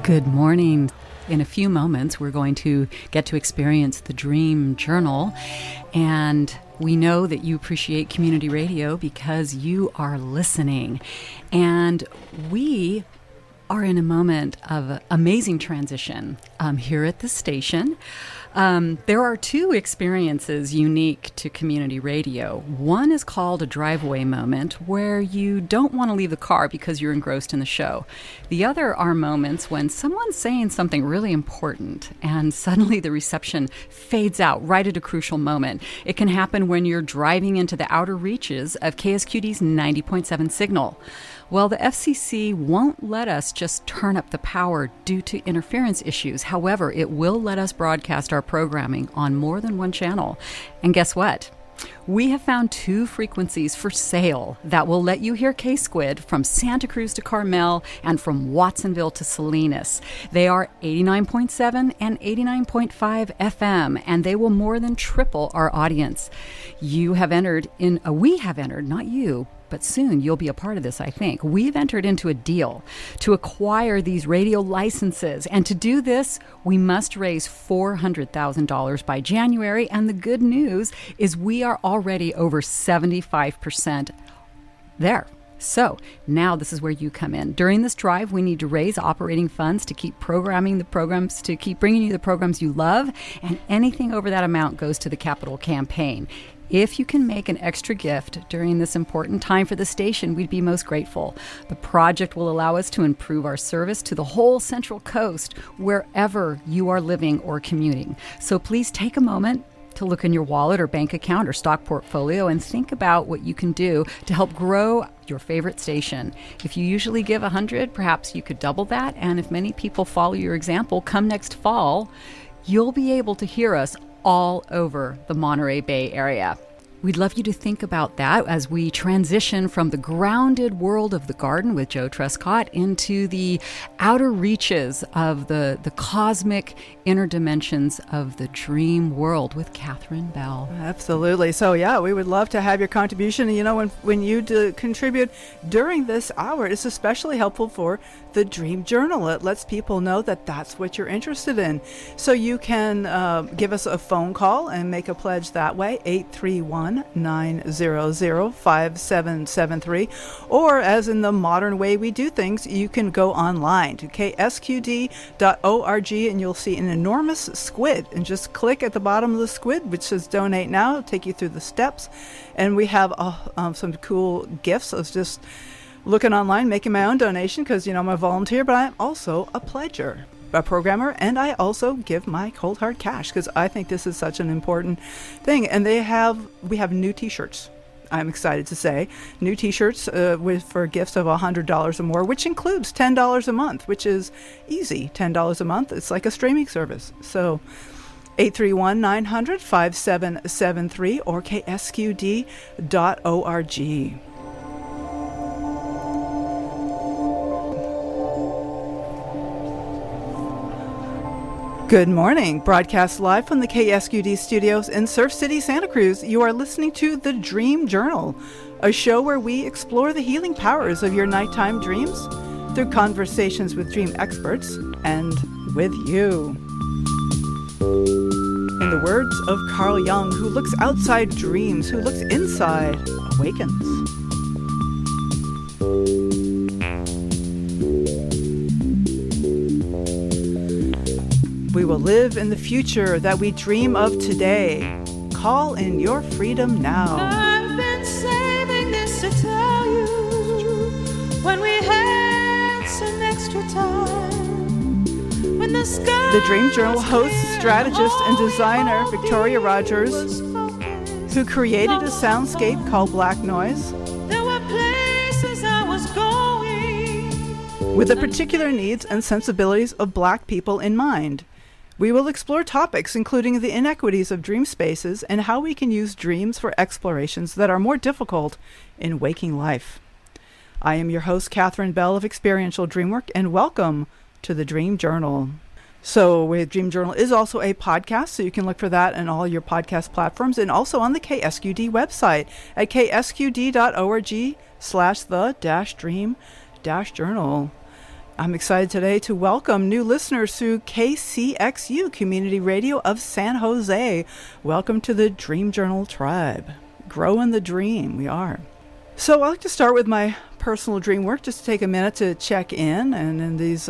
Good morning. In a few moments, we're going to get to experience the Dream Journal. And we know that you appreciate community radio because you are listening. And we are in a moment of amazing transition here at the station. There are two experiences unique to community radio. One is called a driveway moment, where you don't want to leave the car because you're engrossed in the show. The other are moments when someone's saying something really important and suddenly the reception fades out right at a crucial moment. It can happen when you're driving into the outer reaches of KSQD's 90.7 signal. Well, the FCC won't let us just turn up the power due to interference issues. However, it will let us broadcast our programming on more than one channel. And guess what? We have found two frequencies for sale that will let you hear K-Squid from Santa Cruz to Carmel and from Watsonville to Salinas. They are 89.7 and 89.5 FM, and they will more than triple our audience. We have entered, not you, but soon you'll be a part of this, I think. We've entered into a deal to acquire these radio licenses. And to do this, we must raise $400,000 by January. And the good news is we are already over 75% there. So now this is where you come in. During this drive, we need to raise operating funds to keep programming the programs, to keep bringing you the programs you love. And anything over that amount goes to the capital campaign. If you can make an extra gift during this important time for the station, we'd be most grateful. The project will allow us to improve our service to the whole Central Coast, wherever you are living or commuting. So please take a moment to look in your wallet or bank account or stock portfolio and think about what you can do to help grow your favorite station. If you usually give $100, perhaps you could double that. And if many people follow your example, come next fall, you'll be able to hear us all over the Monterey Bay area. We'd love you to think about that as we transition from the grounded world of the garden with Joe Trescott into the outer reaches of the cosmic inner dimensions of the dream world with Catherine Bell. Absolutely. So yeah, we would love to have your contribution. You know, when you contribute during this hour, it's especially helpful for the Dream Journal. It lets people know that that's what you're interested in. So you can give us a phone call and make a pledge that way, 831-900-5773. Or as in the modern way we do things, you can go online to ksqd.org and you'll see an enormous squid. And just click at the bottom of the squid, which says donate now. It'll take you through the steps. And we have some cool gifts. I was just looking online, making my own donation because, you know, I'm a volunteer, but I'm also a pledger, a programmer, and I also give my cold hard cash because I think this is such an important thing. And we have new t-shirts. I'm excited to say new t-shirts for gifts of $100 or more, which includes $10 a month, which is easy. $10 a month. It's like a streaming service. So 831-900-5773 or ksqd.org. Good morning. Broadcast live from the KSQD studios in Surf City, Santa Cruz, you are listening to The Dream Journal, a show where we explore the healing powers of your nighttime dreams through conversations with dream experts and with you. In the words of Carl Jung, who looks outside dreams, who looks inside awakens. We will live in the future that we dream of today. Call in your freedom now. I've been saving this to tell you when we had some extra time. When the sky The Dream Journal host, strategist, and designer Victoria Rogers, who created a soundscape called Black Noise, there were places I was going with the particular needs and sensibilities of Black people in mind. We will explore topics including the inequities of dream spaces and how we can use dreams for explorations that are more difficult in waking life. I am your host, Catherine Bell of Experiential Dreamwork, and welcome to the Dream Journal. So Dream Journal is also a podcast, so you can look for that in all your podcast platforms and also on the KSQD website at ksqd.org/the-dream-journal. I'm excited today to welcome new listeners through KCXU, Community Radio of San Jose. Welcome to the Dream Journal tribe. Growing the dream, we are. So I'd like to start with my personal dream work, just to take a minute to check in. And in these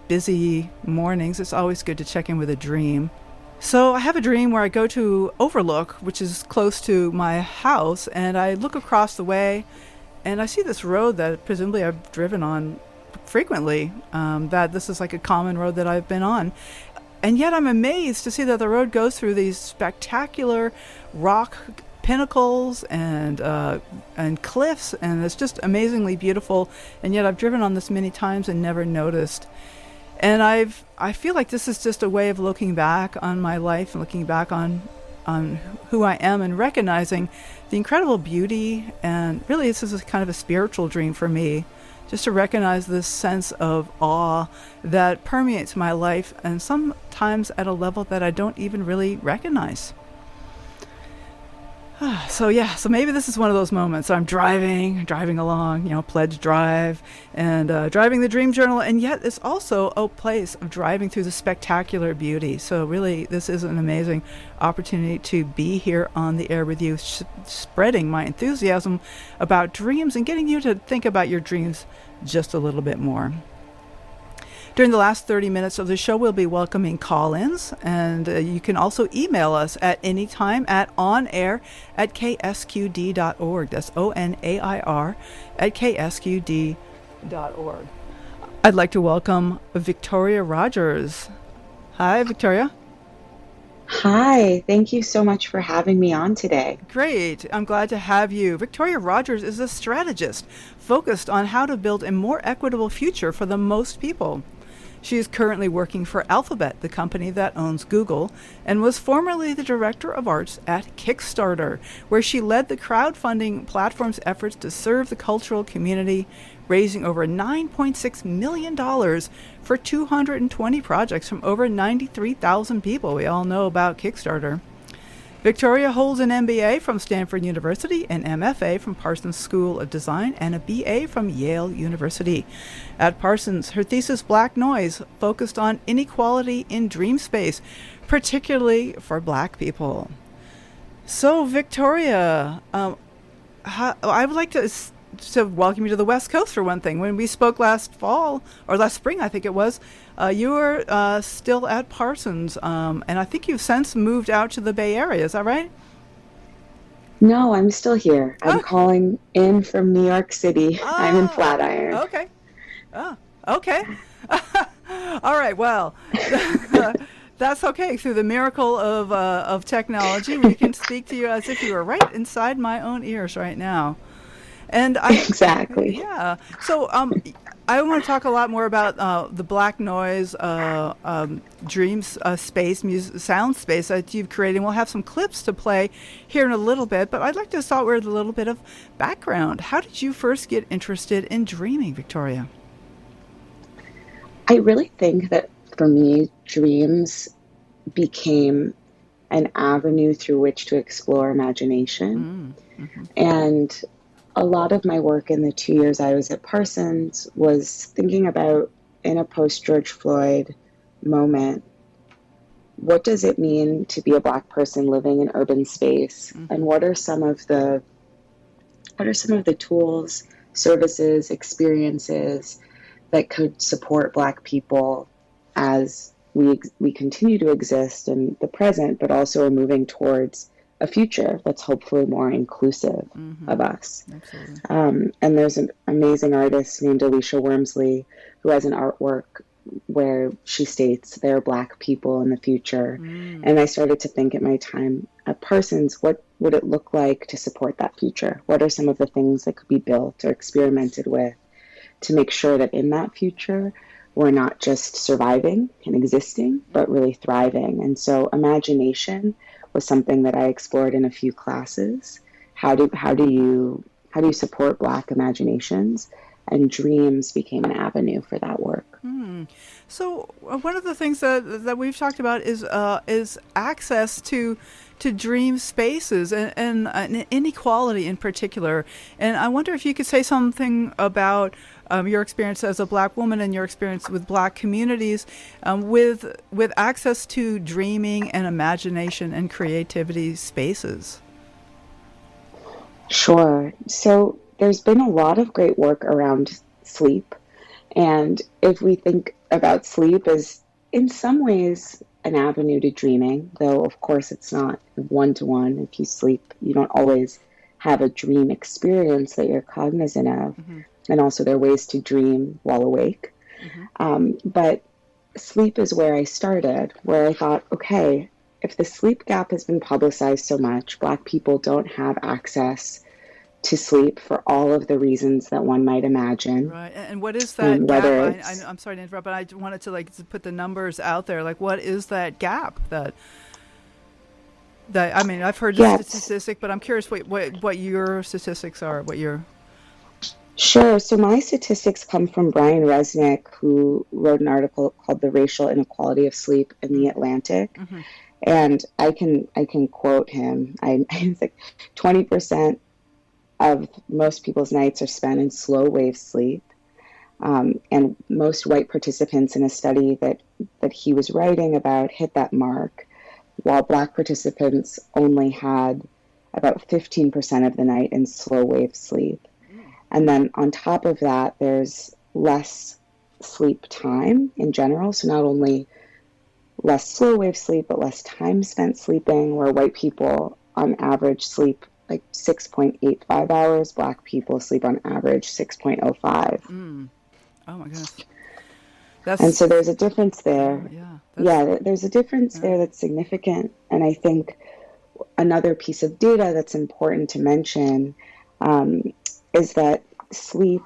busy mornings, it's always good to check in with a dream. So I have a dream where I go to Overlook, which is close to my house, and I look across the way, and I see this road that presumably I've driven on frequently, that this is like a common road that I've been on. And yet I'm amazed to see that the road goes through these spectacular rock pinnacles and cliffs, and it's just amazingly beautiful. And yet I've driven on this many times and never noticed. And I feel like this is just a way of looking back on my life and looking back on who I am and recognizing the incredible beauty. And really, this is kind of a spiritual dream for me, just to recognize this sense of awe that permeates my life, and sometimes at a level that I don't even really recognize. So maybe this is one of those moments. I'm driving along, pledge drive, and driving the Dream Journal, and yet it's also a place of driving through the spectacular beauty. So really, this is an amazing opportunity to be here on the air with you, spreading my enthusiasm about dreams and getting you to think about your dreams just a little bit more. During the last 30 minutes of the show, we'll be welcoming call-ins, and you can also email us at any time at onair@ksqd.org. That's ONAIR at ksqd.org. I'd like to welcome Victoria Rogers. Hi, Victoria. Hi, thank you so much for having me on today. Great. I'm glad to have you. Victoria Rogers is a strategist focused on how to build a more equitable future for the most people. She is currently working for Alphabet, the company that owns Google, and was formerly the director of arts at Kickstarter, where she led the crowdfunding platform's efforts to serve the cultural community, raising over $9.6 million for 220 projects from over 93,000 people. We all know about Kickstarter. Victoria holds an MBA from Stanford University, an MFA from Parsons School of Design, and a BA from Yale University. At Parsons, her thesis, Black Noise, focused on inequality in dream space, particularly for Black people. So, Victoria, I would like to welcome you to the West Coast for one thing. When we spoke last fall, or last spring, I think it was, you were still at Parsons, and I think you've since moved out to the Bay Area. Is that right? No, I'm still here. I'm calling in from New York City. I'm in Flatiron. Okay. Oh, okay. All right. Well, that's okay. Through the miracle of technology, we can speak to you as if you were right inside my own ears right now. And Exactly. Yeah. So I want to talk a lot more about the Black Noise dreams space, sound space that you've created. We'll have some clips to play here in a little bit, but I'd like to start with a little bit of background. How did you first get interested in dreaming, Victoria? I really think that for me, dreams became an avenue through which to explore imagination. Mm-hmm. And a lot of my work in the 2 years I was at Parsons was thinking about, in a post-George Floyd moment, what does it mean to be a Black person living in urban space? Mm-hmm. And what are some of the tools, services, experiences that could support Black people as we continue to exist in the present, but also are moving towards a future that's hopefully more inclusive of us. And there's an amazing artist named Alicia Wormsley who has an artwork where she states there are Black people in the future. And I started to think at my time at Parsons, what would it look like to support that future? What are some of the things that could be built or experimented with to make sure that in that future we're not just surviving and existing, but really thriving? And so imagination was something that I explored in a few classes. How do you support Black imaginations? And dreams became an avenue for that work. So one of the things that we've talked about is access to to dream spaces and inequality in particular. And I wonder if you could say something about your experience as a Black woman and your experience with Black communities with access to dreaming and imagination and creativity spaces. Sure. So there's been a lot of great work around sleep. And if we think about sleep as in some ways an avenue to dreaming, though of course it's not one-to-one. If you sleep, you don't always have a dream experience that you're cognizant of. Mm-hmm. And also there are ways to dream while awake. Mm-hmm. But sleep is where I started, where I thought, okay, if the sleep gap has been publicized so much, Black people don't have access to sleep for all of the reasons that one might imagine. Right. And what is that gap? I'm sorry to interrupt, but I wanted to put the numbers out there. Like, what is that gap that I mean, I've heard the statistic, but I'm curious what your statistics are, what your... Sure. So my statistics come from Brian Resnick, who wrote an article called "The Racial Inequality of Sleep" in The Atlantic. Mm-hmm. And I can quote him. I think 20% of most people's nights are spent in slow wave sleep. And most white participants in a study that he was writing about hit that mark, while Black participants only had about 15% of the night in slow wave sleep. And then on top of that, there's less sleep time in general. So not only less slow wave sleep, but less time spent sleeping, where white people on average sleep like 6.85 hours. Black people sleep on average 6.05. Oh my goodness. And so there's a difference there. There's a difference there that's significant. And I think another piece of data that's important to mention is that sleep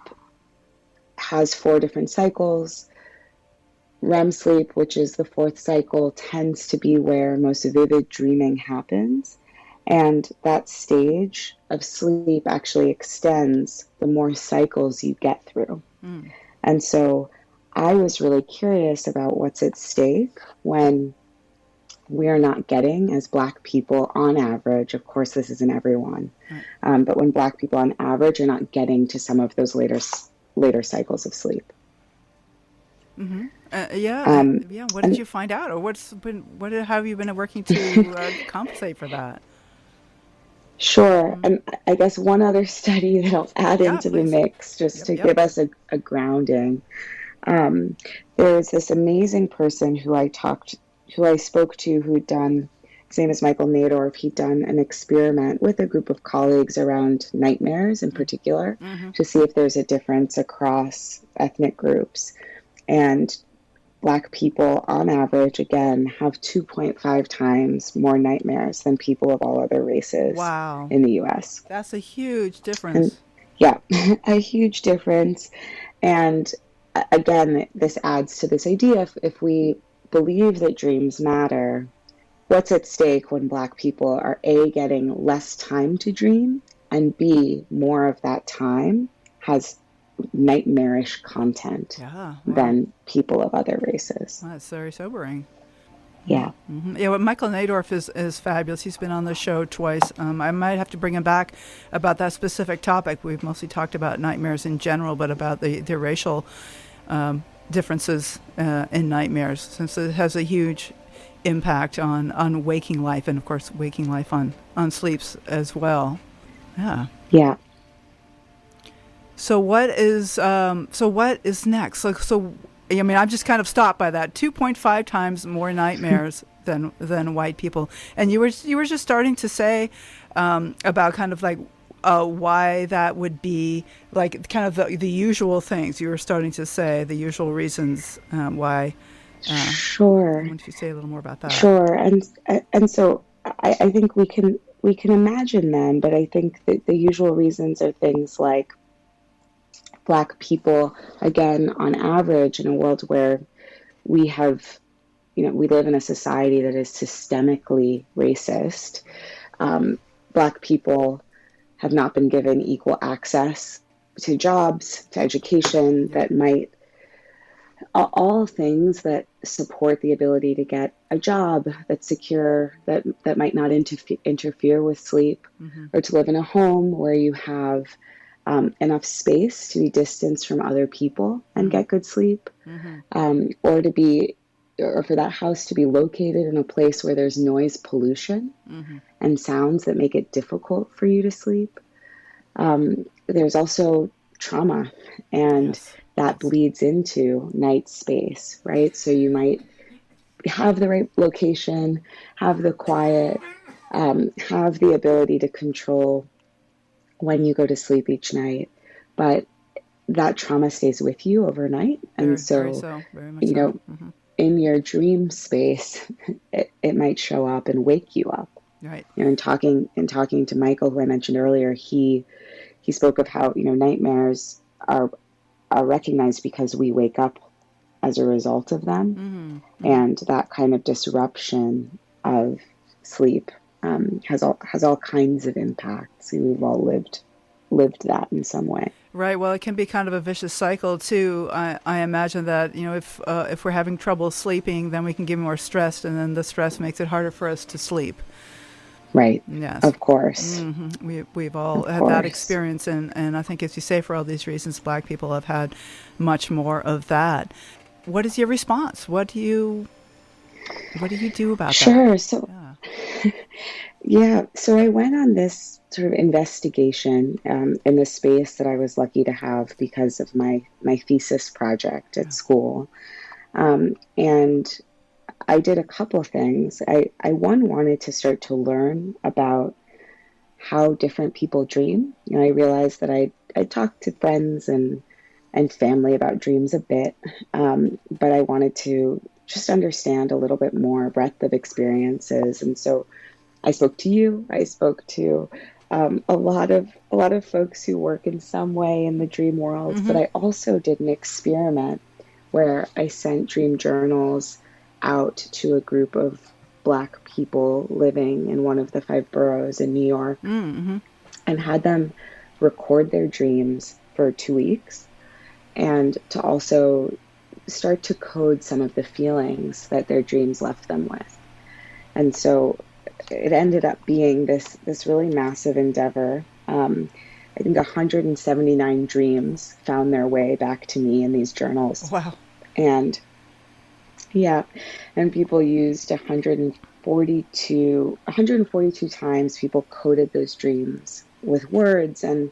has 4 different cycles. REM sleep, which is the 4th cycle, tends to be where most vivid dreaming happens. And that stage of sleep actually extends the more cycles you get through. And so I was really curious about what's at stake when we are not getting, as Black people on average, of course this isn't everyone, but when Black people on average are not getting to some of those later cycles of sleep. Mm-hmm. What did you find out, or what have you been working to compensate for that? Sure. And I guess one other study that I'll add into the mix, just to give us a grounding. There's this amazing person who I spoke to, who'd done, his name is Michael Nadorf. He'd done an experiment with a group of colleagues around nightmares in particular, to see if there's a difference across ethnic groups. And Black people, on average, again, have 2.5 times more nightmares than people of all other races in the U.S. That's a huge difference. A huge difference. And again, this adds to this idea, if we believe that dreams matter, what's at stake when Black people are A, getting less time to dream, and B, more of that time has nightmarish content than people of other races. That's very sobering. Yeah. Mm-hmm. Yeah, well, Michael Nadorf is fabulous. He's been on the show twice. I might have to bring him back about that specific topic. We've mostly talked about nightmares in general, but about the racial differences in nightmares, since it has a huge impact on waking life, and of course waking life on sleeps as well. Yeah. So what is next? So I mean, I'm just kind of stopped by that. 2.5 times more nightmares than white people. And you were just starting to say about kind of like why that would be, like kind of the usual things. You were starting to say the usual reasons why. Sure. Why don't you say a little more about that? Sure. And so I think we can imagine them, but I think that the usual reasons are things like Black people, again, on average, in a world where we have, we live in a society that is systemically racist. Black people have not been given equal access to jobs, to education that might all things that support the ability to get a job that's secure, that might not interfere with sleep, or to live in a home where you have enough space to be distanced from other people and get good sleep, or for that house to be located in a place where there's noise pollution and sounds that make it difficult for you to sleep. There's also trauma, and that bleeds into night space, right? So you might have the right location, have the quiet, have the ability to control when you go to sleep each night, but that trauma stays with you overnight. And Very much you know, in your dream space, it might show up and wake you up. Right. You know, in talking to Michael, who I mentioned earlier, he spoke of how, nightmares are recognized because we wake up as a result of them, and that kind of disruption of sleep has all kinds of impacts. We've all lived that in some way. Right. Well, it can be kind of a vicious cycle too. I imagine that if we're having trouble sleeping, then we can get more stressed, and then the stress makes it harder for us to sleep. Right. Yes. Of course. We've all had that experience, and I think, as you say, for all these reasons, Black people have had much more of that. What is your response? What do you do about that? Sure. So, so I went on this sort of investigation in the space that I was lucky to have because of my thesis project at school, and I did a couple of things. I wanted to start to learn about how different people dream. I realized that I talked to friends and family about dreams a bit, but I wanted to just understand a little bit more breadth of experiences. And so I spoke to you. I spoke to a lot of folks who work in some way in the dream world. But I also did an experiment where I sent dream journals out to a group of Black people living in one of the 5 boroughs in New York, and had them record their dreams for 2 weeks, and to also start to code some of the feelings that their dreams left them with. And so it ended up being this really massive endeavor. I think 179 dreams found their way back to me in these journals. Wow. And people used 142 times people coded those dreams with words, and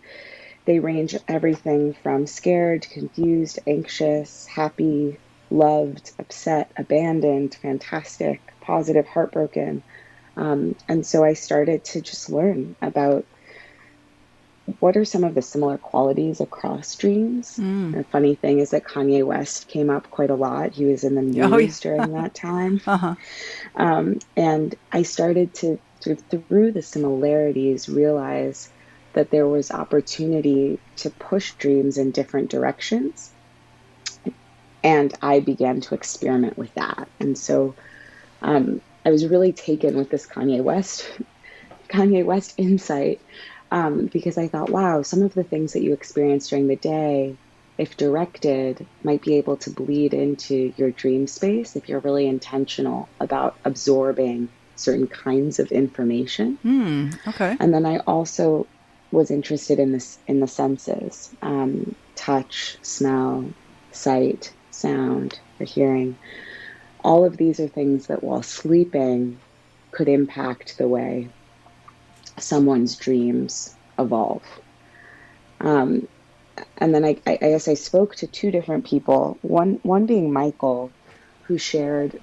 they range everything from scared, confused, anxious, happy, loved, upset, abandoned, fantastic, positive, heartbroken. And so I started to just learn about what are some of the similar qualities across dreams. The funny thing is that Kanye West came up quite a lot. He was in the news during that time. And I started to, through the similarities, realize that there was opportunity to push dreams in different directions. And I began to experiment with that. And so I was really taken with this Kanye West insight, because I thought, wow, some of the things that you experience during the day, if directed, might be able to bleed into your dream space if you're really intentional about absorbing certain kinds of information. Okay. And then I also was interested in the senses, touch, smell, sight, sound, or hearing. All of these are things that, while sleeping, could impact the way someone's dreams evolve. And then I guess I spoke to 2 different people, one being Michael, who shared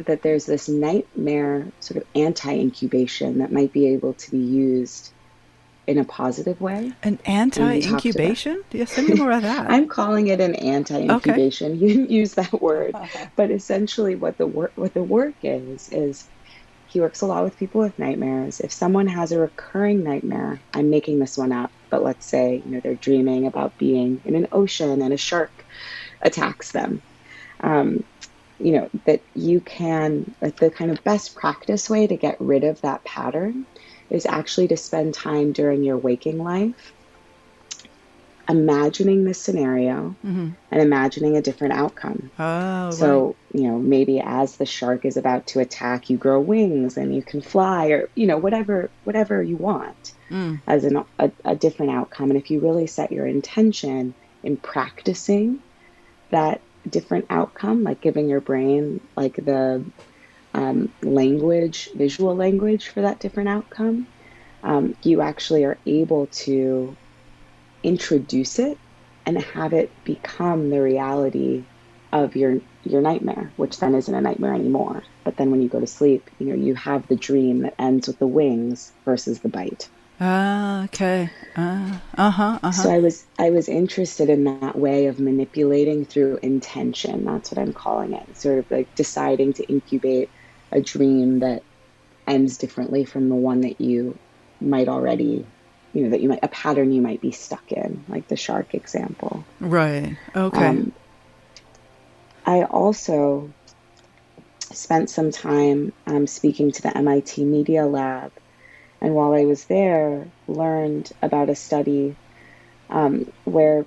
that there's this nightmare sort of anti-incubation that might be able to be used in a positive way. An anti-incubation? Do you say more of that? I'm calling it an anti-incubation. Okay. You didn't use that word, but essentially what the work is he works a lot with people with nightmares. If someone has a recurring nightmare, I'm making this one up, but let's say, they're dreaming about being in an ocean and a shark attacks them. That you can, like, the kind of best practice way to get rid of that pattern is actually to spend time during your waking life imagining the scenario Mm-hmm. and imagining a different outcome. Oh, So, maybe as the shark is about to attack, you grow wings and you can fly, or, whatever you want right. as a different outcome. And if you really set your intention in practicing that different outcome, like giving your brain like the visual language for that different outcome, you actually are able to introduce it and have it become the reality of your nightmare, which then isn't a nightmare anymore. But then when you go to sleep, you have the dream that ends with the wings versus the bite. Ah, okay. So I was interested in that way of manipulating through intention. That's what I'm calling it. Sort of like deciding to incubate a dream that ends differently from the one that you might already, a pattern you might be stuck in, like the shark example. Right. Okay. I also spent some time speaking to the MIT Media Lab, and while I was there, learned about a study where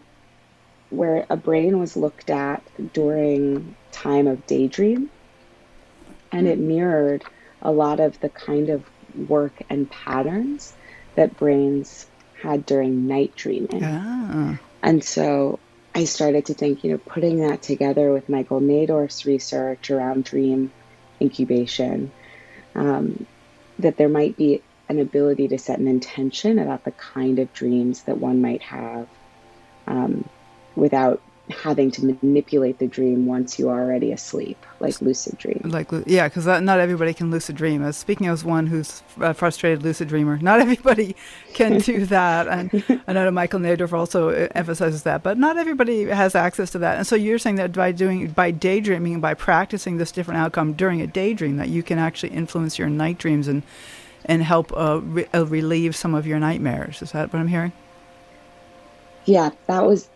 a brain was looked at during time of daydream, and it mirrored a lot of the kind of work and patterns that brains had during night dreaming. Ah. And so I started to think, putting that together with Michael Nadorf's research around dream incubation, that there might be an ability to set an intention about the kind of dreams that one might have without having to manipulate the dream once you're already asleep, like lucid dream. Yeah, because not everybody can lucid dream. Speaking as one who's a frustrated lucid dreamer, not everybody can do that. And I know Michael Nadorf also emphasizes that, but not everybody has access to that. And so you're saying that by daydreaming and by practicing this different outcome during a daydream, that you can actually influence your night dreams and help relieve some of your nightmares. Is that what I'm hearing? Yeah, that was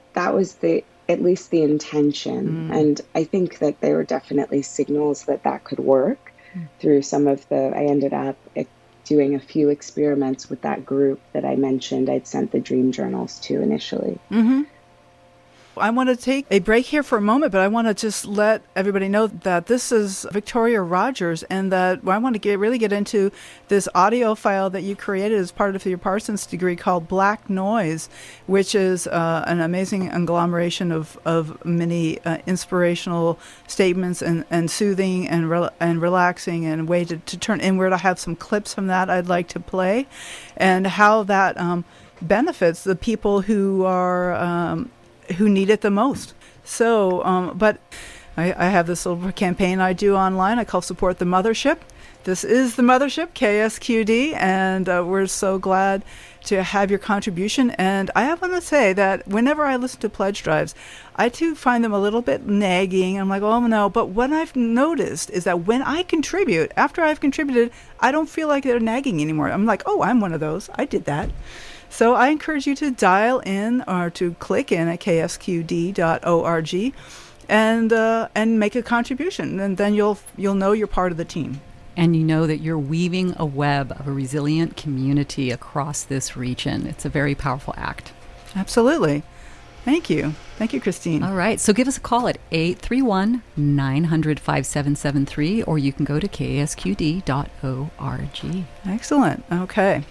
at least the intention. And I think that there were definitely signals that could work through some of I ended up doing a few experiments with that group that I mentioned I'd sent the dream journals to initially. Mm-hmm. I want to take a break here for a moment, but I want to just let everybody know that this is Victoria Rogers, and that I want to really get into this audio file that you created as part of your Parsons degree called Black Noise, which is an amazing agglomeration of many inspirational statements and soothing and relaxing, and a way to turn inward. I have some clips from that I'd like to play, and how that benefits the people who need it the most. So, but I have this little campaign I do online I call Support the Mothership. This is the Mothership, KSQD, and we're so glad to have your contribution. And I want to say that whenever I listen to pledge drives, I too find them a little bit nagging. I'm like, oh no. But what I've noticed is that when I contribute, after I've contributed, I don't feel like they're nagging anymore. I'm like, oh, I'm one of those. I did that. So I encourage you to dial in or to click in at ksqd.org and make a contribution, and then you'll know you're part of the team. And you know that you're weaving a web of a resilient community across this region. It's a very powerful act. Absolutely. Thank you. Thank you, Christine. All right. So give us a call at 831-900-5773, or you can go to ksqd.org. Excellent. Okay.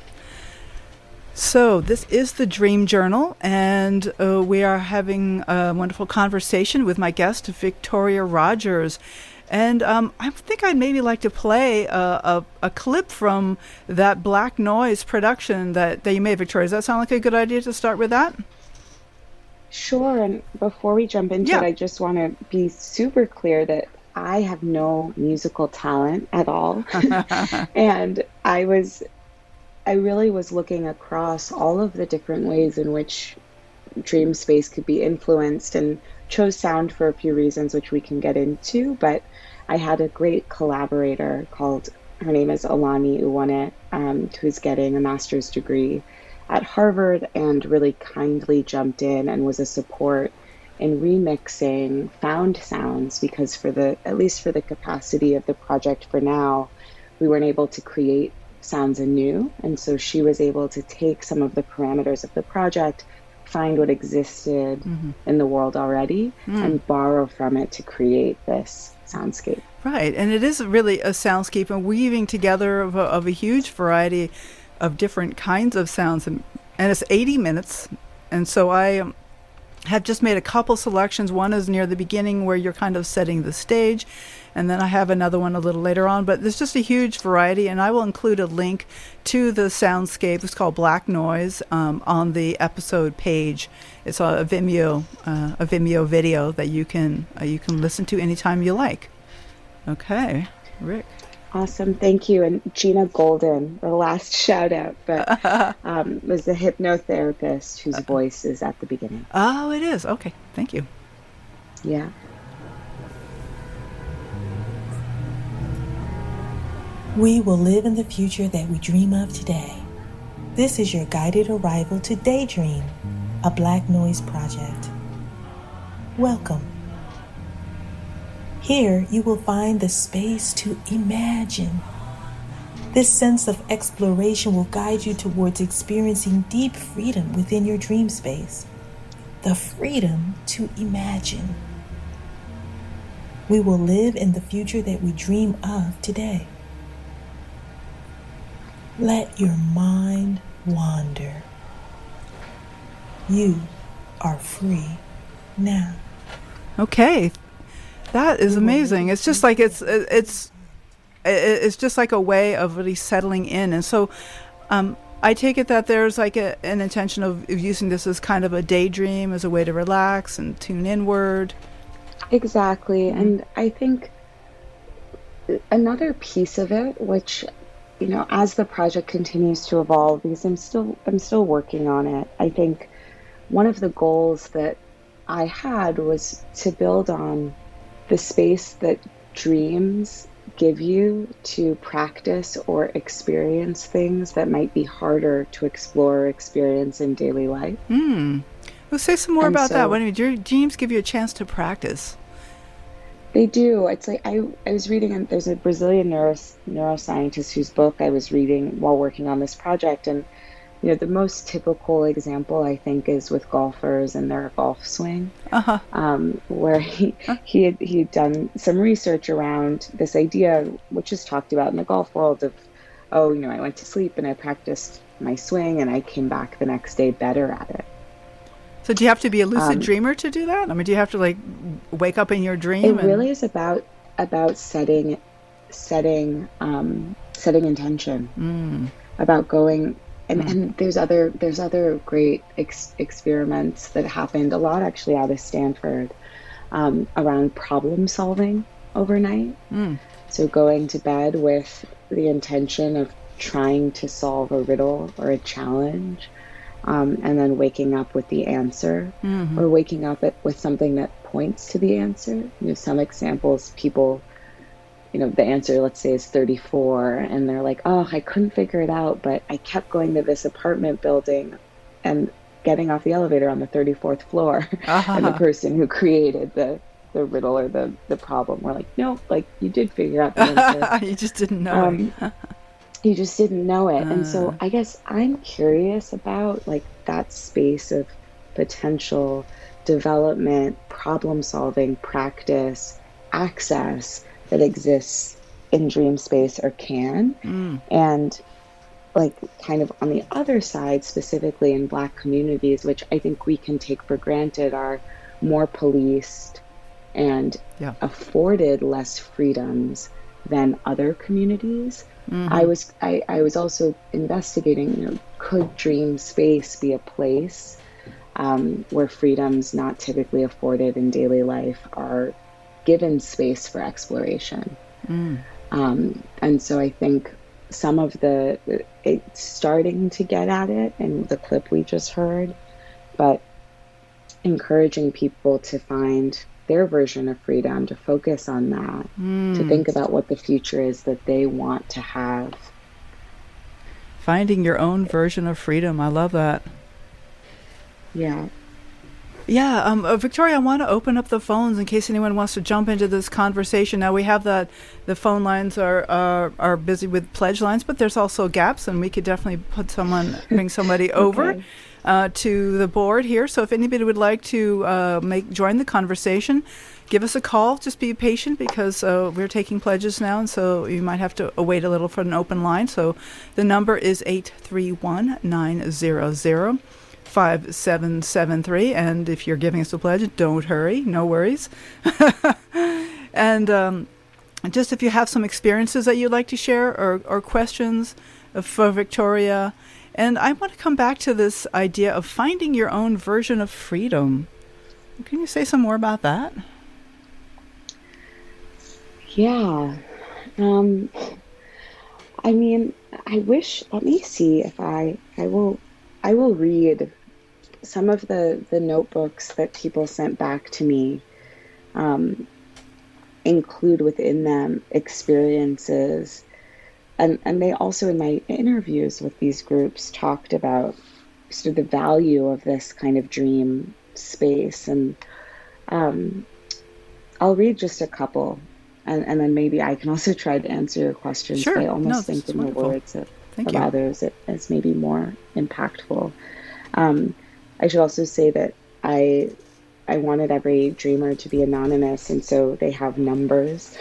So this is the Dream Journal, and we are having a wonderful conversation with my guest, Victoria Rogers. And I think I'd maybe like to play a clip from that Black Noise production that you made, Victoria. Does that sound like a good idea to start with that? Sure. And before we jump into it, I just want to be super clear that I have no musical talent at all. And I really was looking across all of the different ways in which dream space could be influenced, and chose sound for a few reasons, which we can get into. But I had a great collaborator her name is Alani Uwane, who's getting a master's degree at Harvard, and really kindly jumped in and was a support in remixing found sounds, because at least for the capacity of the project for now, we weren't able to create sounds anew. And so she was able to take some of the parameters of the project, find what existed in the world already and borrow from it to create this soundscape. Right, and it is really a soundscape and weaving together of a huge variety of different kinds of sounds, and it's 80 minutes, and so I have just made a couple selections. One is near the beginning where you're kind of setting the stage, and then I have another one a little later on, but there's just a huge variety, and I will include a link to the soundscape. It's called Black Noise on the episode page. It's a Vimeo video that you can listen to anytime you like. Okay, Rick. Awesome, thank you. And Gina Golden, the last shout out, but was the hypnotherapist whose voice is at the beginning. Oh, it is. Okay, thank you. Yeah. We will live in the future that we dream of today. This is your guided arrival to Daydream, a Black Noise project. Welcome. Here you will find the space to imagine. This sense of exploration will guide you towards experiencing deep freedom within your dream space. The freedom to imagine. We will live in the future that we dream of today. Let your mind wander. You are free now. Okay. That is amazing. It's just like it's just like a way of really settling in. And so I take it that there's like an intention of using this as kind of a daydream, as a way to relax and tune inward. Exactly. And I think another piece of it, which, you know, as the project continues to evolve, because I'm still working on it, I think one of the goals that I had was to build on the space that dreams give you to practice or experience things that might be harder to explore or experience in daily life. Well, say some more about that. What do you mean? Your dreams give you a chance to practice? They do. It's like I was reading, there's a Brazilian neuroscientist whose book I was reading while working on this project, and you know, the most typical example, I think, is with golfers and their golf swing, where he had done some research around this idea, which is talked about in the golf world of, oh, you know, I went to sleep and I practiced my swing and I came back the next day better at it. So do you have to be a lucid dreamer to do that? I mean, do you have to like wake up in your dream? It really is about setting intention, about going. And there's other great experiments that happened a lot actually out of Stanford around problem solving overnight. So going to bed with the intention of trying to solve a riddle or a challenge, and then waking up with the answer, or waking up with something that points to the answer. You know, some examples, people, you know, the answer, let's say, is 34, and they're like, oh, I couldn't figure it out, but I kept going to this apartment building and getting off the elevator on the 34th floor. And the person who created the riddle or the problem were like, no, like, you did figure out the answer. You just didn't know it. You just didn't know it. And so I guess I'm curious about like that space of potential development, problem solving, practice, access that exists in dream space, or can. And like kind of on the other side, specifically in Black communities, which I think we can take for granted are more policed and afforded less freedoms than other communities. I was also investigating, you know, could dream space be a place where freedoms not typically afforded in daily life are given space for exploration. And so I think some of it's starting to get at it in the clip we just heard, but encouraging people to find their version of freedom, to focus on that, to think about what the future is that they want to have. Finding your own version of freedom. I love that. Yeah. Yeah, Victoria, I want to open up the phones in case anyone wants to jump into this conversation. Now we have the phone lines are busy with pledge lines, but there's also gaps, and we could definitely bring somebody over. to the board here. So if anybody would like to join the conversation, give us a call. Just be patient because we're taking pledges now, and so you might have to wait a little for an open line. So the number is 831-900-5773. And if you're giving us a pledge, don't hurry. No worries. And just if you have some experiences that you'd like to share or questions for Victoria. And I want to come back to this idea of finding your own version of freedom. Can you say some more about that? Yeah. I mean, I wish, let me see if I will read some of the notebooks that people sent back to me, include within them experiences. And they also, in my interviews with these groups, talked about sort of the value of this kind of dream space. And I'll read just a couple, and then maybe I can also try to answer your questions. Sure. I almost think in the words of others as maybe more impactful. I should also say that I wanted every dreamer to be anonymous, and so they have numbers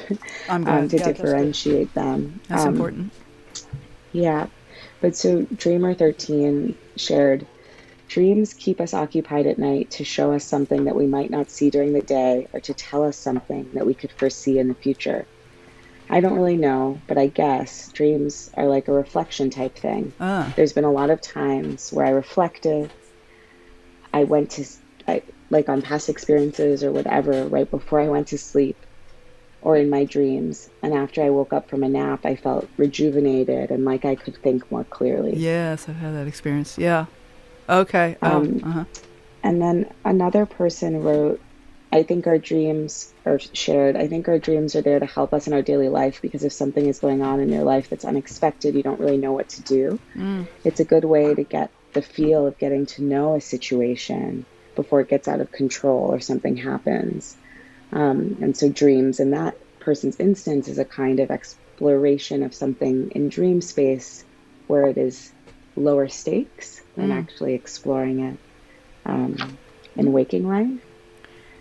to differentiate them. That's important. Yeah. But so Dreamer 13 shared, dreams keep us occupied at night to show us something that we might not see during the day, or to tell us something that we could foresee in the future. I don't really know, but I guess dreams are like a reflection type thing. There's been a lot of times where I reflected. I went to, like on past experiences or whatever, right before I went to sleep or in my dreams. And after I woke up from a nap, I felt rejuvenated and like I could think more clearly. Yes, I've had that experience. Yeah. Okay. And then another person wrote, I think our dreams are there to help us in our daily life, because if something is going on in your life that's unexpected, you don't really know what to do. It's a good way to get the feel of getting to know a situation before it gets out of control or something happens. And so dreams in that person's instance is a kind of exploration of something in dream space where it is lower stakes than actually exploring it in waking life.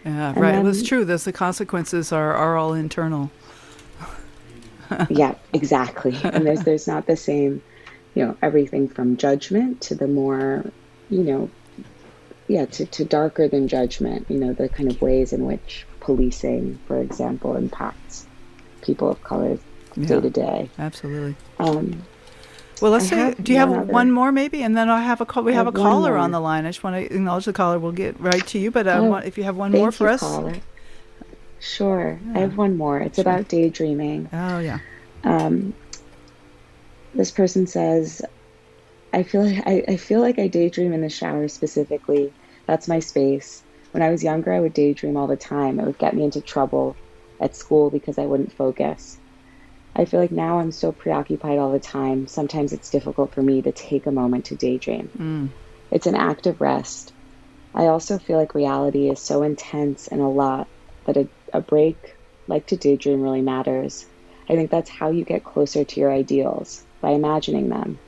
Yeah, and right. That's true. The consequences are all internal. Yeah, exactly. And there's not the same, everything from judgment to the more, to darker than judgment, the kind of ways in which policing, for example, impacts people of color day to day. Absolutely. Well, let's say, do you have one more maybe? And then I have a call. We have a caller on the line. I just want to acknowledge the caller. We'll get right to you. But if you have one more for us. Caller. Sure. Yeah. I have one more. It's about daydreaming. Oh, yeah. This person says, I feel like I daydream in the shower specifically. That's my space. When I was younger, I would daydream all the time. It would get me into trouble at school because I wouldn't focus. I feel like now I'm so preoccupied all the time. Sometimes it's difficult for me to take a moment to daydream. It's an act of rest. I also feel like reality is so intense and a lot that a break, like to daydream, really matters. I think that's how you get closer to your ideals, by imagining them.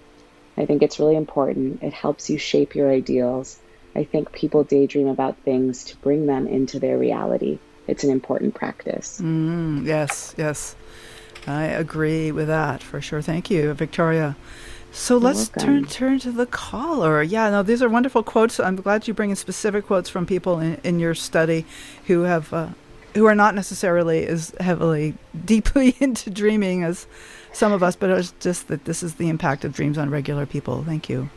I think it's really important. It helps you shape your ideals. I think people daydream about things to bring them into their reality. It's an important practice. Yes. I agree with that for sure. Thank you, Victoria. So let's turn to the caller. Yeah, no, these are wonderful quotes. I'm glad you bring in specific quotes from people in your study who are not necessarily as deeply into dreaming as some of us, but it's just that this is the impact of dreams on regular people. Thank you.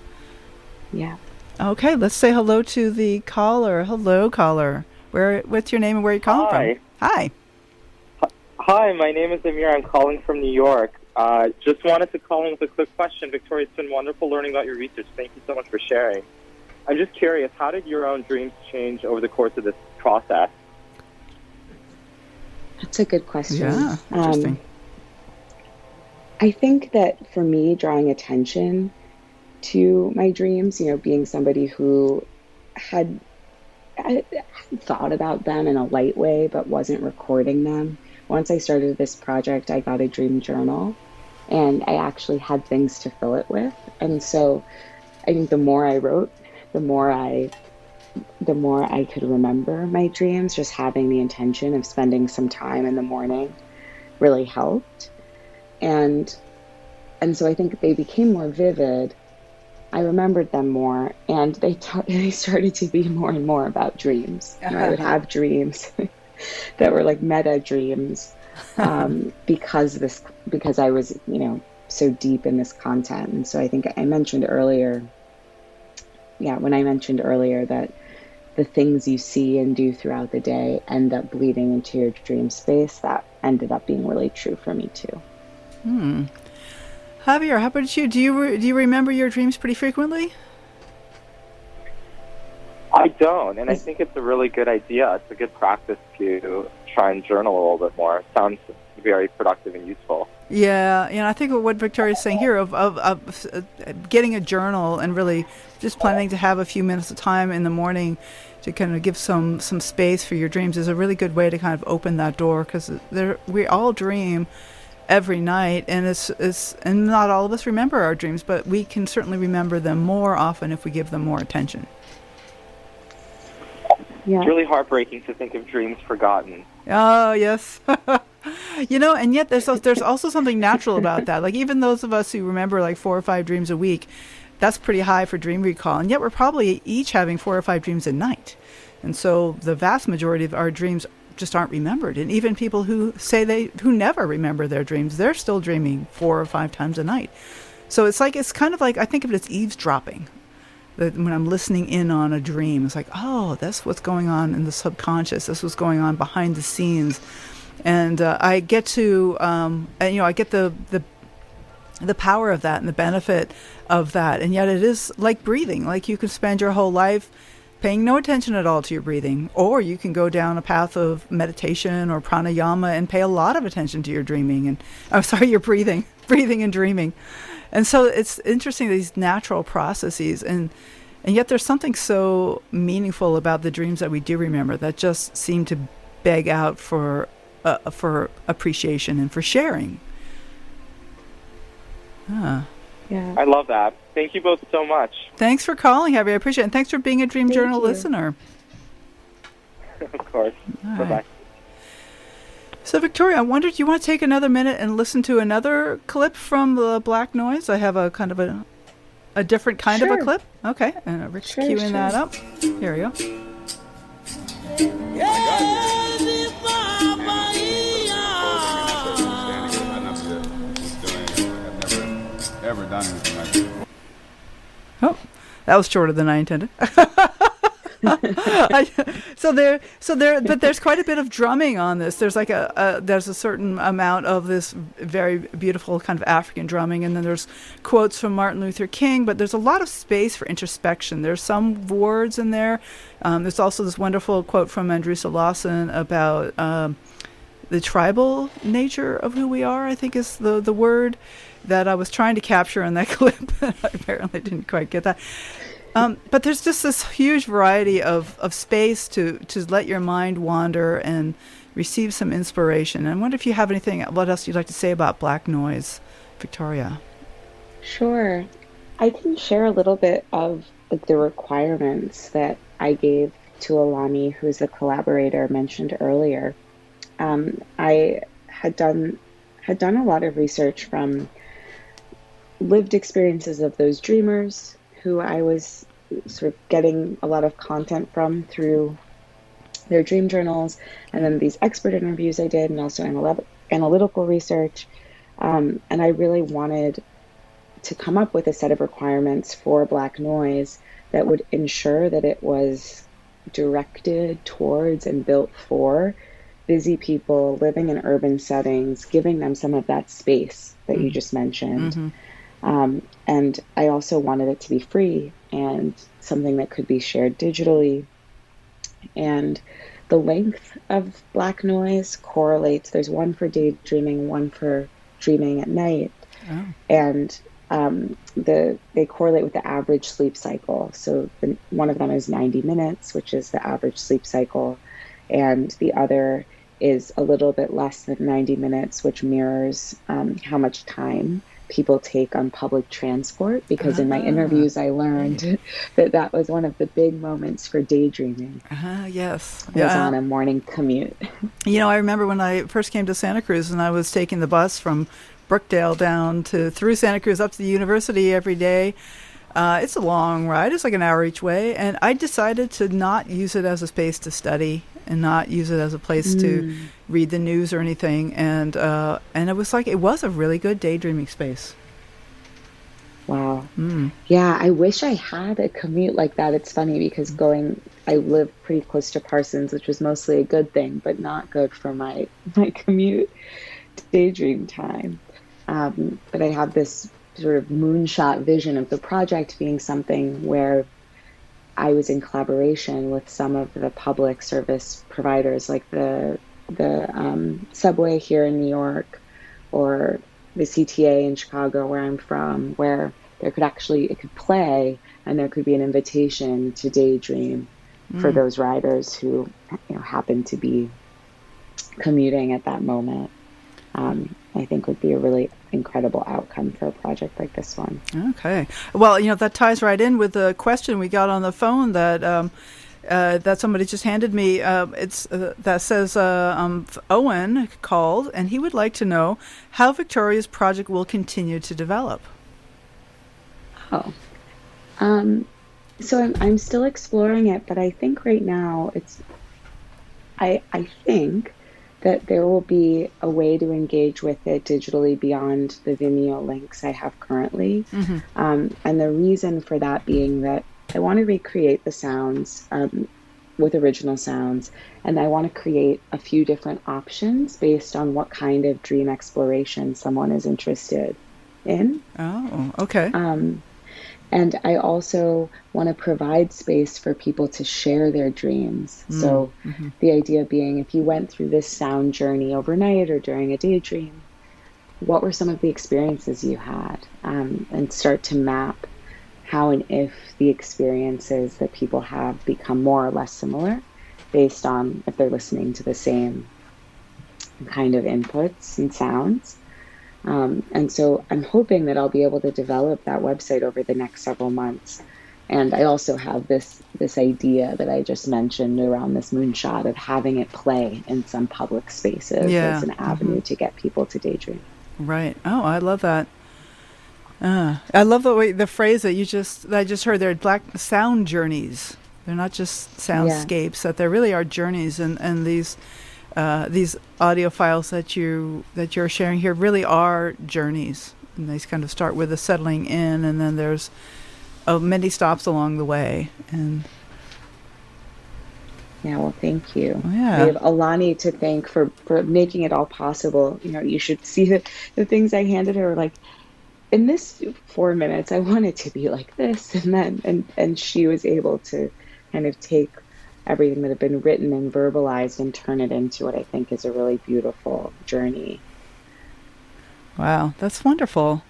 Yeah. Okay, let's say hello to the caller. Hello, caller. What's your name and where are you calling from? Hi. Hi, my name is Amir. I'm calling from New York. Just wanted to call in with a quick question. Victoria, it's been wonderful learning about your research. Thank you so much for sharing. I'm just curious, how did your own dreams change over the course of this process? That's a good question. Yeah, interesting. I think that for me, drawing attention to my dreams, being somebody who had thought about them in a light way but wasn't recording them. Once I started this project, I got a dream journal, and I actually had things to fill it with. And so I think the more I wrote, the more I could remember my dreams, just having the intention of spending some time in the morning really helped. And so I think they became more vivid. I remembered them more, and they started to be more and more about dreams. I would have dreams that were like meta dreams, because I was, so deep in this content. And so I think I mentioned earlier, when I mentioned earlier that the things you see and do throughout the day end up bleeding into your dream space, that ended up being really true for me too. Javier, how about you? Do you remember your dreams pretty frequently? I don't, and I think it's a really good idea. It's a good practice to try and journal a little bit more. It sounds very productive and useful. Yeah, I think what Victoria's saying here of getting a journal and really just planning to have a few minutes of time in the morning to kind of give some space for your dreams is a really good way to kind of open that door, because we all dream every night, and and not all of us remember our dreams, but we can certainly remember them more often if we give them more attention. Yeah. It's really heartbreaking to think of dreams forgotten. Oh, yes. And yet there's also something natural about that. Like, even those of us who remember like 4 or 5 dreams a week, that's pretty high for dream recall. And yet we're probably each having 4 or 5 dreams a night. And so the vast majority of our dreams just aren't remembered. And even people who who never remember their dreams, they're still dreaming 4 or 5 times a night. So it's kind of like, I think of it as eavesdropping. That when I'm listening in on a dream, it's like, oh, that's what's going on in the subconscious. That's what's going on behind the scenes. And I get to, I get the power of that and the benefit of that. And yet it is like breathing. Like, you can spend your whole life paying no attention at all to your breathing, or you can go down a path of meditation or pranayama and pay a lot of attention to your dreaming your breathing and dreaming. And so it's interesting, these natural processes, and yet there's something so meaningful about the dreams that we do remember that just seem to beg out for appreciation and for sharing. Yeah. I love that. Thank you both so much. Thanks for calling, Javier. I appreciate it. And thanks for being a Dream Journal listener. Of course. Right. Bye-bye. So, Victoria, I wondered, do you want to take another minute and listen to another clip from the Black Noise? I have a kind of a different kind of a clip. Okay, and Rick's queuing that up. Here we go. Ever done anything like that. Oh, that was shorter than I intended. But there's quite a bit of drumming on this. There's like there's a certain amount of this very beautiful kind of African drumming, and then there's quotes from Martin Luther King, but there's a lot of space for introspection. There's some words in there. There's also this wonderful quote from Andrewsa Lawson about the tribal nature of who we are, I think is the word that I was trying to capture in that clip. I apparently didn't quite get that. But there's just this huge variety of space to let your mind wander and receive some inspiration. And I wonder if you have what else you'd like to say about Black Noise, Victoria? Sure. I can share a little bit of the requirements that I gave to Alani, who's the collaborator mentioned earlier. I had done a lot of research from lived experiences of those dreamers who I was sort of getting a lot of content from through their dream journals, and then these expert interviews I did, and also analytical research. And I really wanted to come up with a set of requirements for Black Noise that would ensure that it was directed towards and built for busy people living in urban settings, giving them some of that space that you just mentioned. Mm-hmm. And I also wanted it to be free and something that could be shared digitally. And the length of Black Noise correlates. There's one for daydreaming, one for dreaming at night. Oh. And they correlate with the average sleep cycle. So one of them is 90 minutes, which is the average sleep cycle. And the other is a little bit less than 90 minutes, which mirrors how much time people take on public transport, because in my interviews I learned that was one of the big moments for daydreaming. Yes. Was on a morning commute. I remember when I first came to Santa Cruz and I was taking the bus from Brookdale down through Santa Cruz up to the university every day. It's a long ride. It's like an hour each way. And I decided to not use it as a space to study and not use it as a place to read the news or anything. And it was a really good daydreaming space. Wow. Yeah, I wish I had a commute like that. It's funny because I live pretty close to Parsons, which was mostly a good thing, but not good for my commute daydream time. But I have this sort of moonshot vision of the project being something where I was in collaboration with some of the public service providers, like the subway here in New York, or the CTA in Chicago, where I'm from, where it could play, and there could be an invitation to daydream for those riders who happen to be commuting at that moment. I think would be a really incredible outcome for a project like this one. Okay. Well, that ties right in with the question we got on the phone that that somebody just handed me. That says Owen called, and he would like to know how Victoria's project will continue to develop. Oh. So I'm still exploring it, but I think right now I think that there will be a way to engage with it digitally beyond the Vimeo links I have currently. And the reason for that being that I want to recreate the sounds with original sounds, and I want to create a few different options based on what kind of dream exploration someone is interested in. Oh, okay. And I also want to provide space for people to share their dreams. So the idea being, if you went through this sound journey overnight or during a daydream, what were some of the experiences you had? And start to map how and if the experiences that people have become more or less similar based on if they're listening to the same kind of inputs and sounds. And so I'm hoping that I'll be able to develop that website over the next several months. And I also have this idea that I just mentioned around this moonshot of having it play in some public spaces as an avenue to get people to daydream. Right. Oh, I love that. I love the phrase that I just heard. They're black sound journeys. They're not just soundscapes. That there really are journeys, and these audio files that you're sharing here really are journeys. And they kind of start with a settling in, and then there's many stops along the way. And yeah, well, thank you. Yeah. I have Alani to thank for making it all possible. You should see the things I handed her. Like, in this 4 minutes, I want it to be like this, and then and she was able to kind of take everything that had been written and verbalized and turn it into what I think is a really beautiful journey. Wow, that's wonderful.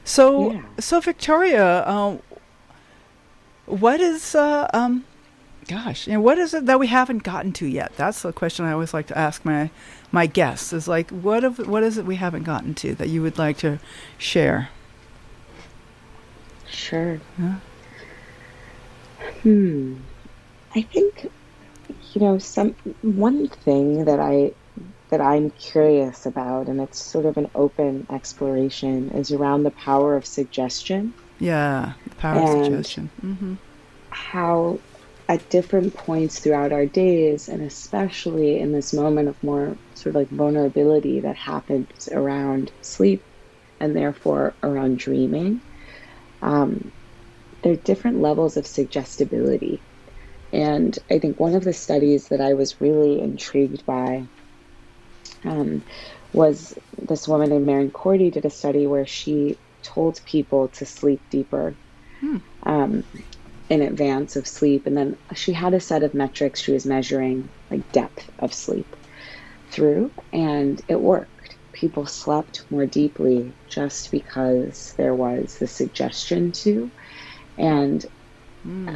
So Victoria, what is what is it that we haven't gotten to yet? That's the question I always like to ask my guests. Is like, what is it we haven't gotten to that you would like to share? Sure. Yeah. I think one thing that I'm curious about, and it's sort of an open exploration, is around the power of suggestion. Yeah, the power of suggestion. Mm-hmm. How at different points throughout our days, and especially in this moment of more sort of like vulnerability that happens around sleep and therefore around dreaming, there are different levels of suggestibility. And I think one of the studies that I was really intrigued by was this woman named Maren Cordy did a study where she told people to sleep deeper in advance of sleep. And then she had a set of metrics she was measuring, like depth of sleep through, and it worked. People slept more deeply just because there was the suggestion to. And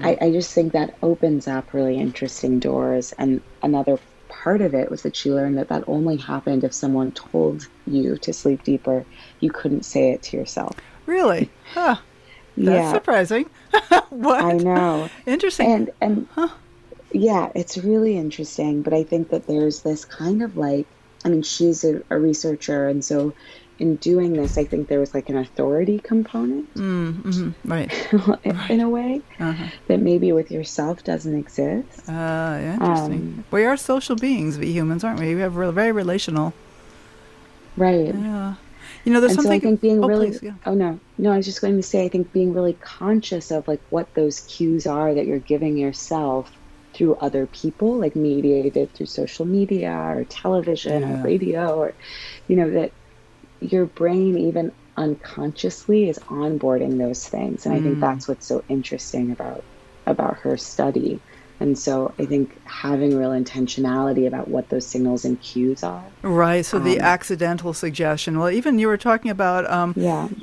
I just think that opens up really interesting doors. And another part of it was that she learned that only happened if someone told you to sleep deeper. You couldn't say it to yourself. Really? Huh. That's surprising. What? I know. Interesting. And yeah, it's really interesting. But I think that there's this kind of like, I mean, she's a researcher. And so in doing this, I think there was like an authority component, right, in a way, that maybe with yourself doesn't exist. Interesting. We are social beings, we humans, aren't we? We have very relational. Right. Yeah. You know, there's and something. So I think being really. Please, yeah. Oh no, I was just going to say, I think being really conscious of like what those cues are that you're giving yourself through other people, like mediated through social media or television or radio, or that your brain even unconsciously is onboarding those things. And I think that's what's so interesting about her study. And so I think having real intentionality about what those signals and cues are. Right. So the accidental suggestion. Well, even you were talking about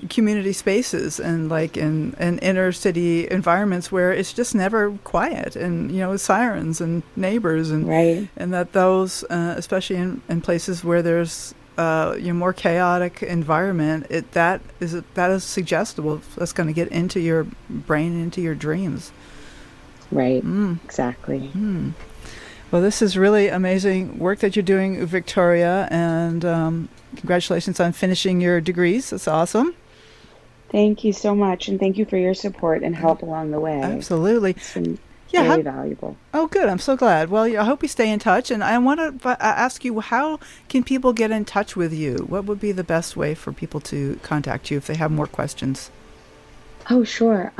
community spaces and like in inner city environments where it's just never quiet, and sirens and neighbors, and and that those especially in places where there's more chaotic environment, that is suggestible. That's going to get into your brain, into your dreams. Right. Exactly. Well, this is really amazing work that you're doing, Victoria, and congratulations on finishing your degrees. That's awesome. Thank you so much, and thank you for your support and help along the way. Absolutely. It's been very valuable. Oh, good. I'm so glad. Well, I hope you stay in touch, and I want to ask you, how can people get in touch with you? What would be the best way for people to contact you if they have more questions? Oh, sure.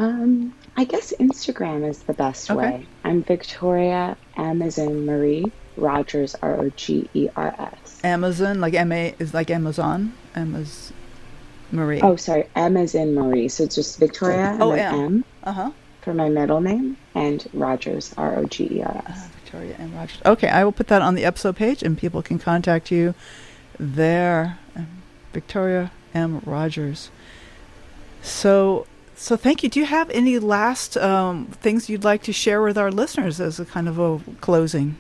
I guess Instagram is the best way. I'm Victoria, M as in Marie, Rogers, Rogers. Amazon, like M-A is like Amazon. M as Marie. Oh, sorry. M as in Marie. So it's just Victoria and then M for my middle name, and Rogers, Rogers. Victoria M. Rogers. Okay, I will put that on the episode page, and people can contact you there. Victoria M. Rogers. So thank you. Do you have any last things you'd like to share with our listeners as a kind of a closing?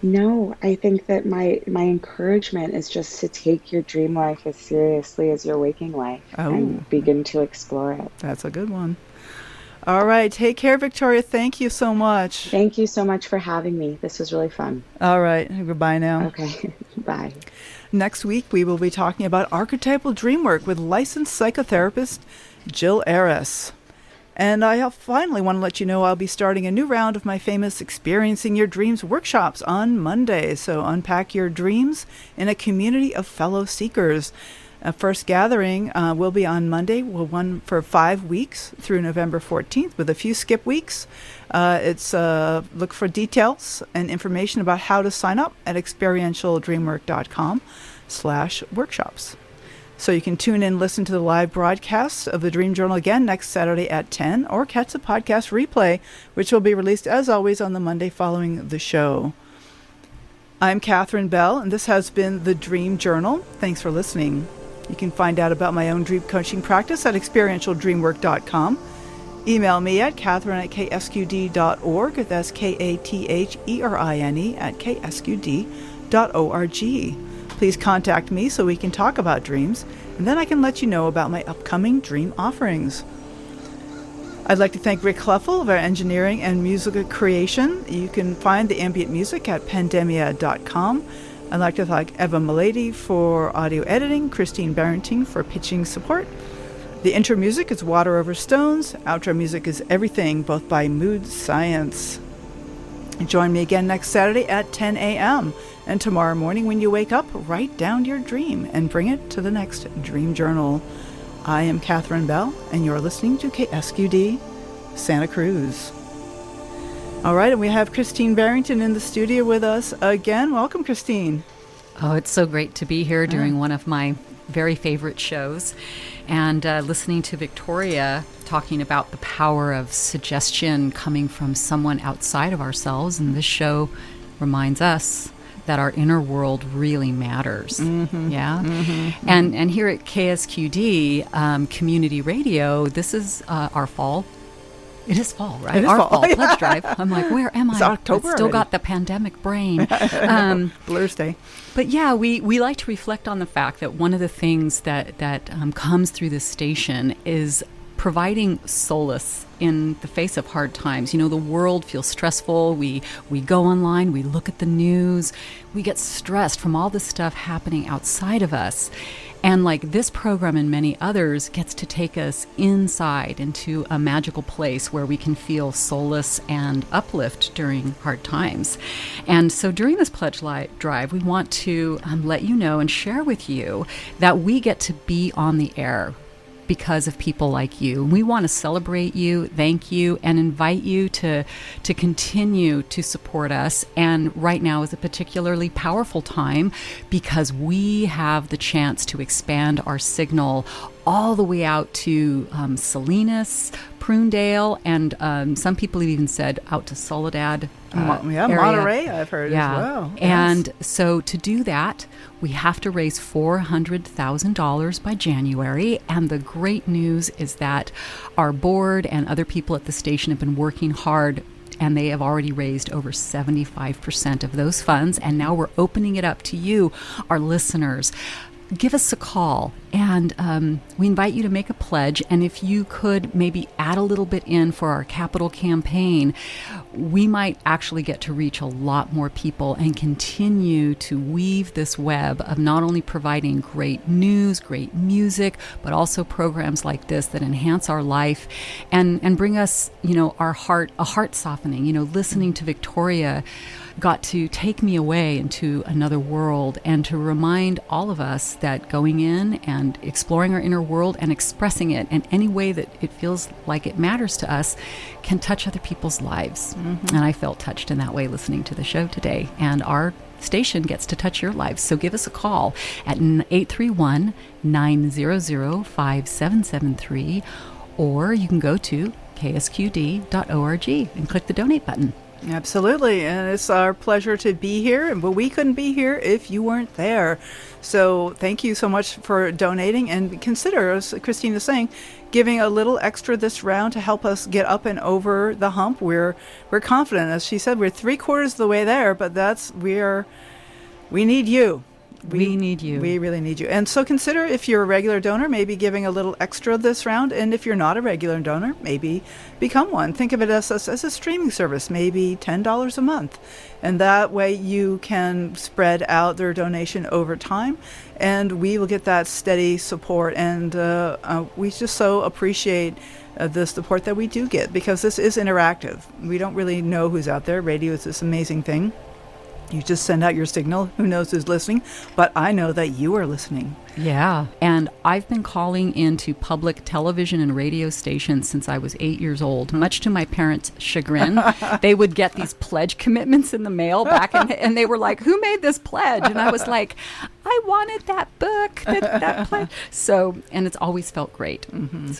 No, I think that my encouragement is just to take your dream life as seriously as your waking life and begin to explore it. That's a good one. All right. Take care, Victoria. Thank you so much. Thank you so much for having me. This was really fun. All right. Goodbye now. Okay. Bye. Next week, we will be talking about archetypal dream work with licensed psychotherapist Jill Aris. And I finally want to let you know I'll be starting a new round of my famous Experiencing Your Dreams workshops on Monday. So unpack your dreams in a community of fellow seekers. First gathering will be on Monday. We'll run for 5 weeks through November 14th with a few skip weeks. Look for details and information about how to sign up at experientialdreamwork.com/workshops. So you can tune in, listen to the live broadcast of the Dream Journal again next Saturday at 10, or catch the podcast replay, which will be released as always on the Monday following the show. I'm Catherine Bell, and this has been the Dream Journal. Thanks for listening. You can find out about my own dream coaching practice at experientialdreamwork.com. Email me at catherine@ksqd.org. That's KATHERINE@ksqd.org. Please contact me so we can talk about dreams, and then I can let you know about my upcoming dream offerings. I'd like to thank Rick Cleffel of our engineering and music creation. You can find the ambient music at pandemia.com. I'd like to thank Eva Milady for audio editing, Christine Barrington for pitching support. The intro music is Water Over Stones. Outro music is Everything, both by Mood Science. Join me again next Saturday at 10 a.m. And tomorrow morning when you wake up, write down your dream and bring it to the next Dream Journal. I am Catherine Bell, and you're listening to KSQD Santa Cruz. All right, and we have Christine Barrington in the studio with us again. Welcome, Christine. Oh, it's so great to be here during one of my very favorite shows, and listening to Victoria talking about the power of suggestion coming from someone outside of ourselves. And this show reminds us that our inner world really matters. Yeah. And here at KSQD Community Radio, this is our fall It is fall, right? It is Our fall. fall pledge drive. I'm like, where am It's I? October I've still already. got the pandemic brain. Blur's Day. But yeah, we like to reflect on the fact that one of the things that comes through this station is providing solace in the face of hard times. You know, the world feels stressful. We go online, we look at the news, we get stressed from all this stuff happening outside of us. And like this program and many others gets to take us inside into a magical place where we can feel solace and uplift during hard times. And so during this pledge drive, we want to let you know and share with you that we get to be on the air because of people like you. We want to celebrate you, thank you, and invite you to continue to support us. And right now is a particularly powerful time because we have the chance to expand our signal all the way out to Salinas, Prunedale, and some people have even said out to Soledad. Yeah, area. Monterey, I've heard as well. Yes. And so to do that, we have to raise $400,000 by January. And the great news is that our board and other people at the station have been working hard, and they have already raised over 75% of those funds. And now we're opening it up to you, our listeners. Give us a call, and we invite you to make a pledge. And if you could maybe add a little bit in for our capital campaign, we might actually get to reach a lot more people and continue to weave this web of not only providing great news, great music, but also programs like this that enhance our life and bring us, you know, a heart softening. You know, listening to Victoria got to take me away into another world and to remind all of us that going in and exploring our inner world and expressing it in any way that it feels like it matters to us can touch other people's lives. Mm-hmm. And I felt touched in that way listening to the show today. And our station gets to touch your lives. So give us a call at 831-900-5773, or you can go to ksqd.org and click the donate button. Absolutely, and it's our pleasure to be here, but we couldn't be here if you weren't there. So thank you so much for donating, and consider, as Christine is saying, giving a little extra this round to help us get up and over the hump. We're confident, as she said, we're 3/4 of the way there, but we need you. We need you. We really need you. And so consider, if you're a regular donor, maybe giving a little extra this round. And if you're not a regular donor, maybe become one. Think of it as a streaming service, maybe $10 a month. And that way you can spread out their donation over time. And we will get that steady support. And we just so appreciate the support that we do get, because this is interactive. We don't really know who's out there. Radio is this amazing thing. You just send out your signal. Who knows who's listening? But I know that you are listening. Yeah. And I've been calling into public television and radio stations since I was 8 years old, much to my parents' chagrin. They would get these pledge commitments in the mail back, and they were like, who made this pledge? And I was like, I wanted that book, that pledge. So, and it's always felt great. Mm-hmm.